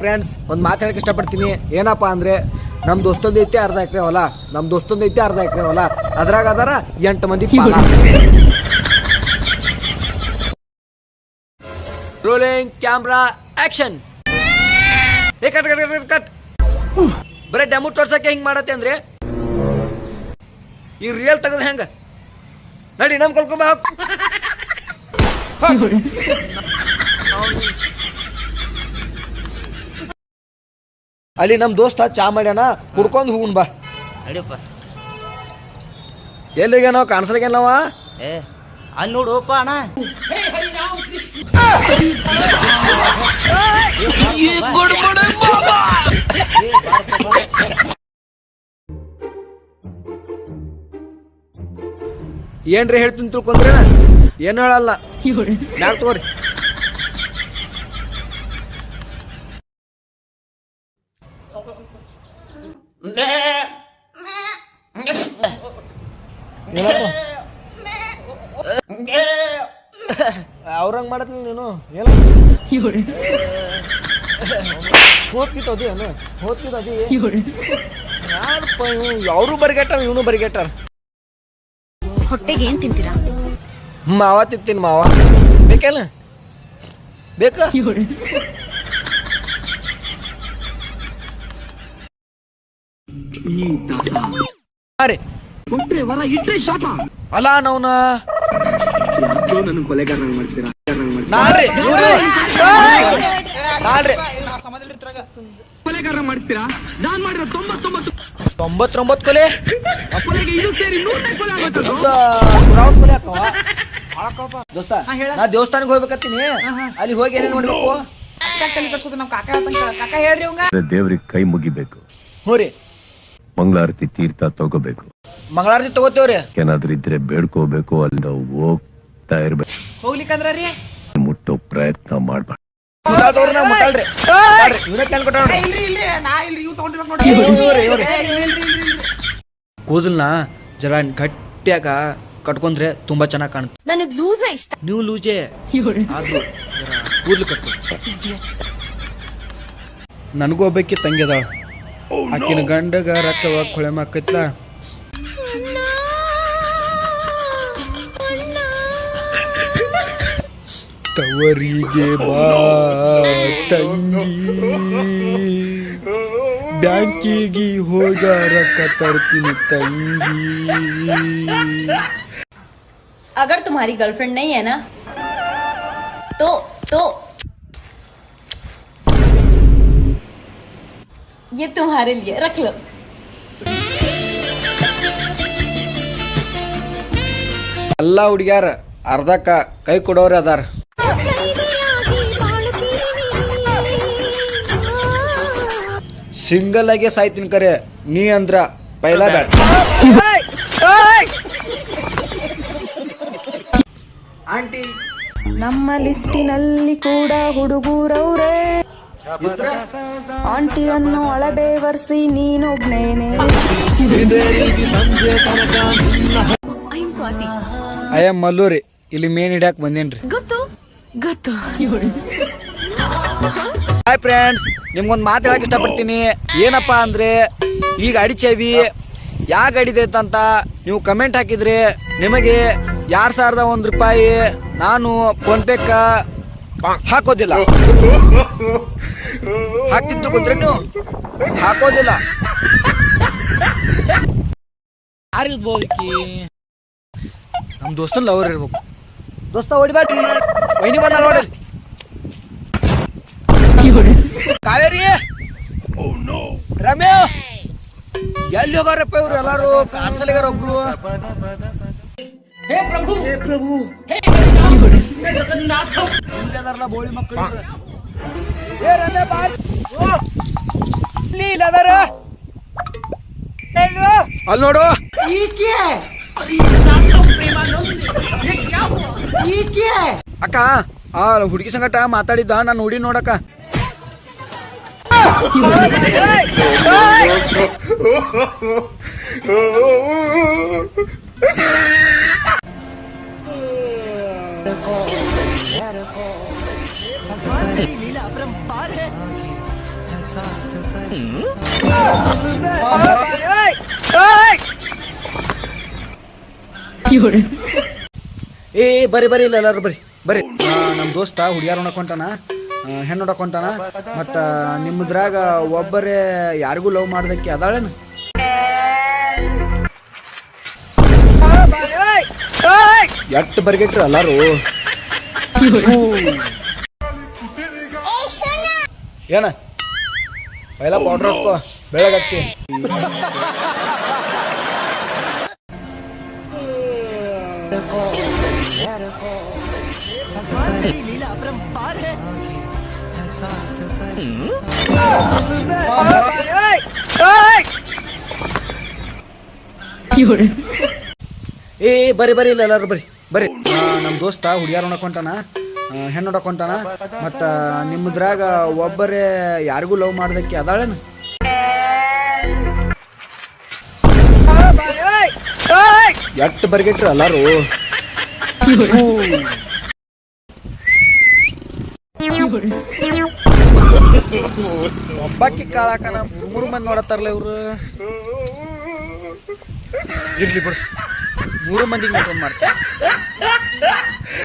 Friends, ಒಂದು ಮಾತು ಹೇಳಕ್ಕೆ ಇಷ್ಟಪಡ್ತೀನಿ. ಏನಪ್ಪ ಅಂದರೆ ನಮ್ಮ ದೋಸ್ತೊಂದು ಐತೆ ಅರ್ಧ ಎಕರೆ ಹೊಲ, ನಮ್ಮ ದೋಸ್ತೊಂದು ಐತೆ ಅರ್ಧ ಎಕರೆ ಹೊಲ, ಅದ್ರಾಗ ಅದರ 8 ಮಂದಿ ಪಾಲ. Rolling camera action. Cut cut cut cut. ಬರೀ ಡೆಮೋ ತೋರ್ಸಕ್ಕೆ ಹಿಂಗೆ ಮಾಡತ್ತೆ ಅಂದ್ರೆ ಈ ರಿಯಲ್ ತೆಗೆದ್ರೆ ಹೆಂಗ? ನಡಿ ನಮ್ ಕಲ್ಕೊಂಬ. ಅಲ್ಲಿ ನಮ್ ದೋಸ್ತ ಚಾ ಮಾಡ್ಯಾನ, ಕುಡ್ಕೊಂಡ್ ಹೂನ್ ಬಾ. ನಡಿಯಪ್ಪ. ಎಲ್ಲಿಗೇನೋ ಕಾಣಿಸ್ಲಾಗೇನವ? ಅಲ್ಲಿ ನೋಡುಪ್ಪ ಅಣ್ಣ. ಏನ್ರಿ ಹೇಳ್ತೀನಿ ತಿಳ್ಕೊಂಡ್ರೆ ಏನು ಹೇಳಲ್ಲ. ಯಾಕೆ ತಗೋರಿ. ಅವ್ರಂಗ್ ಮಾಡತ್ಲಿ ನೀನು. ಹೋದ್ಕಿತ್ತದಿ ಏನು ಹೋದ್ಕಿತ್ತದಿ ಯಾರಪ್ಪ ಇವ್? ಅವರು ಬರಿಗೆಟ್ಟಾರ, ಇವನು ಬರಿಗೆಟ್ಟಾರ. ಹೊಟ್ಟೆಗೆ ಏನ್ ತಿಂತೀರಾ? ಮಾವ ತಿಂತೀನಿ. ಮಾವ ಬೇಕಲ್ಲ? ಬೇಕಾ? ಅಲ್ಲ ನಾವ್ನ ಮಾಡ್ತೀರಾ? 99 ಕೊಲೆ ದೋಸ್ತ. ನಾ ದೇವಸ್ಥಾನಕ್ಕೆ ಹೋಗ್ಬೇಕತ್ತೀನಿ. ಅಲ್ಲಿ ಹೋಗಿ ಏನೇನ್ ಮಾಡ್ಬೇಕು? ದೇವ್ರಿಗೆ ಕೈ ಮುಗಿಬೇಕು. ಹ್ಞೂ ರೀ. ಮಂಗಳಾರತಿ ತೀರ್ಥ ತಗೋಬೇಕು. ಮಂಗಳಾರತಿ ತಗೋತೇವ್ರಿ. ಏನಾದ್ರೂ ಇದ್ರೆ ಬೇಡ್ಕೋಬೇಕು, ಅಲ್ಲ ಹೋಗ್ತಾ ಇರ್ಬೇಕು. ಹೋಗ್ಲಿಕ್ಕಂದ್ರ ರೀ ಮುಟ್ಟೋ ಪ್ರಯತ್ನ ಮಾಡ್ಬಾರ್ದು. ಮುಟ್ಟಲ್ರಿ. ಕೂದಲ್ನ ಜರ ಗಟ್ಟಿಯಾಗ ಕಟ್ಕೊಂಡ್ರೆ ತುಂಬಾ ಚೆನ್ನಾಗಿ ಕಾಣುತ್ತೆ. ನನಗ್ ಲೂಸೇ ಇಷ್ಟ. ನೀವು ಲೂಜೆ ಆದ್ರೂ ಕೂದಲು ಕಟ್ಕೊಂಡು. ನನಗೂ ಒಬ್ಬಕ್ಕೆ ತಂಗಿ ಅದಾಳ. ಆಕಿನ ಗಂಡಗ ರೊಕ್ಕ ಕೊಳೆ ಮಾಕೈತ್ಲ. ತವರಿಗೆ ಬಾ ತಂಗಿ, ಬ್ಯಾಂಕಿಗೆ ಹೋಗ ರೊಕ್ಕ ತರ್ತೀನಿ ತಂಗಿ. अगर तुम्हारी गर्लफ्रेंड नहीं है ना तो ये तुम्हारे लिए रख लो. ಎಲ್ಲ ಹುಡುಗ್ಯಾರ ಅರ್ಧಕ್ಕ ಕೈ ಕೊಡೋರು ಅದಾರ. ಸಿಂಗಲ್ ಆಗಿ ಸಾಯ್ತೀನಿ ಕರೆ, ನೀ ಅಂದ್ರ ಪೈಲಾ ಬ್ಯಾಡ. ಆಂಟಿ ನಮ್ಮ ಲಿಸ್ಟಿನಲ್ಲಿ ಕೂಡ ಹುಡುಗರವ್ರೆ. ಆಂಟಿಯನ್ನು ಅಳಬೇವರ್ಸಿ ನೀನೊಬ್ನೇನೆ. I am ಮಲ್ಲೂರಿ. ಇಲ್ಲಿ ಮೇನ್ ಹಿಡ್ಯಾಕ್ ಬಂದೇನ್ರಿ. ಗೊತ್ತು. ಹಾಯ್ ಫ್ರೆಂಡ್ಸ್, ನಿಮ್ಗೊಂದು ಮಾತು ಹೇಳಕ್ ಇಷ್ಟಪಡ್ತೀನಿ. ಏನಪ್ಪಾ ಅಂದ್ರೆ ಈ ಗಾಡಿ ಚಾವಿ ಯಾವ ಗಾಡಿದೆ ಅಂತ ನೀವು ಕಮೆಂಟ್ ಹಾಕಿದ್ರೆ ನಿಮಗೆ 2001 ರೂಪಾಯಿ ನಾನು ಫೋನ್ ಪೇಕ್ಕ ಹಾಕೋದಿಲ್ಲ. ಹಾಕ್ತೀನಿ ತಿಳ್ಕೊಂಡ್ರೆ ನೀವು ಹಾಕೋದಿಲ್ಲ. ಯಾರಿರ್ಬೋದಕ್ಕಿ? ನಮ್ಮ ದೋಸ್ತನ ಲವರ್ ಇರ್ಬೇಕು. ದೋಸ್ತ ಹೊಡಿ ಬಾ, ವೈನಿ ಬಂದ ನೋಡಿ. ಕಾವೇರಿ, ರಮ್ಯಾ ಎಲ್ಲಿ ಹೋಗಾರಪ್ಪ ಇವ್ರು? ಎಲ್ಲಾರು ಕಾನ್ಸಲಿಗಾರ ಒಬ್ರು. ಬೋಳಿ ಮಕ್ಕಳು. ಅಲ್ಲಿ ನೋಡು. ಅಕ್ಕ ಆ ಹುಡುಗಿ ಸಂಗಟ ಮಾತಾಡಿದ್ದ ನಾನು ನೋಡಿ ನೋಡಕ್ಕ. ಏ ಬರ್ರಿ ಬರ್ರಿ ಇಲ್ಲ ಎಲ್ಲಾರು ಬರ್ರಿ ಬರ್ರಿ ನಮ್ಮ ದೋಸ್ತ ಹುಡುಗಿಯಾರ ನೋಡಕ್ ಹೊಂಟಾನ, ಹೆಣ್ಣು ನೋಡಕ್ ಹೊಂಟಾನ. ಮತ್ತ ನಿಮ್ಮದ್ರಾಗ ಒಬ್ಬರೇ ಯಾರಿಗೂ ಲವ್ ಮಾಡ್ದಕ್ಕೆ ಅದಾಳೇನು? ಎಟ್ಟು ಬರ್ಗೆಟ್ರು ಎಲ್ಲಾರು. ಏನ ಎಲ್ಲ ಪೌಡ್ರ್ ಹಚ್ಕೋ ಬೆಳಗಕ್ಕೆ. ಏ ಬರ್ರಿ ಬರ್ರಿ ಇಲ್ಲ ಎಲ್ಲಾರು ಬರ್ರಿ ಬರ್ರಿ ನಮ್ಮ ದೋಸ್ತ ಹುಡುಗಿಯಾರ ನೋಡಕ್ ಹೊಂಟಾನ, ಹೆಣ್ಣು ನೋಡಕ್ ಹೊಂಟಾನ. ಮತ್ತ ನಿಮ್ಮದ್ರಾಗ ಒಬ್ಬರೇ ಯಾರಿಗೂ ಲವ್ ಮಾಡ್ದಕ್ಕೆ ಅದಾಳೇನು? ಎಟ್ಟು ಬರ್ಗೆಟ್ರು ಎಲ್ಲಾರು. ಒಬ್ಬಾಕಿ ಕಾಳಾಕನ ಮೂರು ಮಂದಿ ನೋಡತ್ತಾರಲ್ಲ ಇವ್ರು. ಇರ್ಲಿ ಬಿಡು, 3 ಮಂದಿಗೆ ಮಾಡ್ತಾರೆ.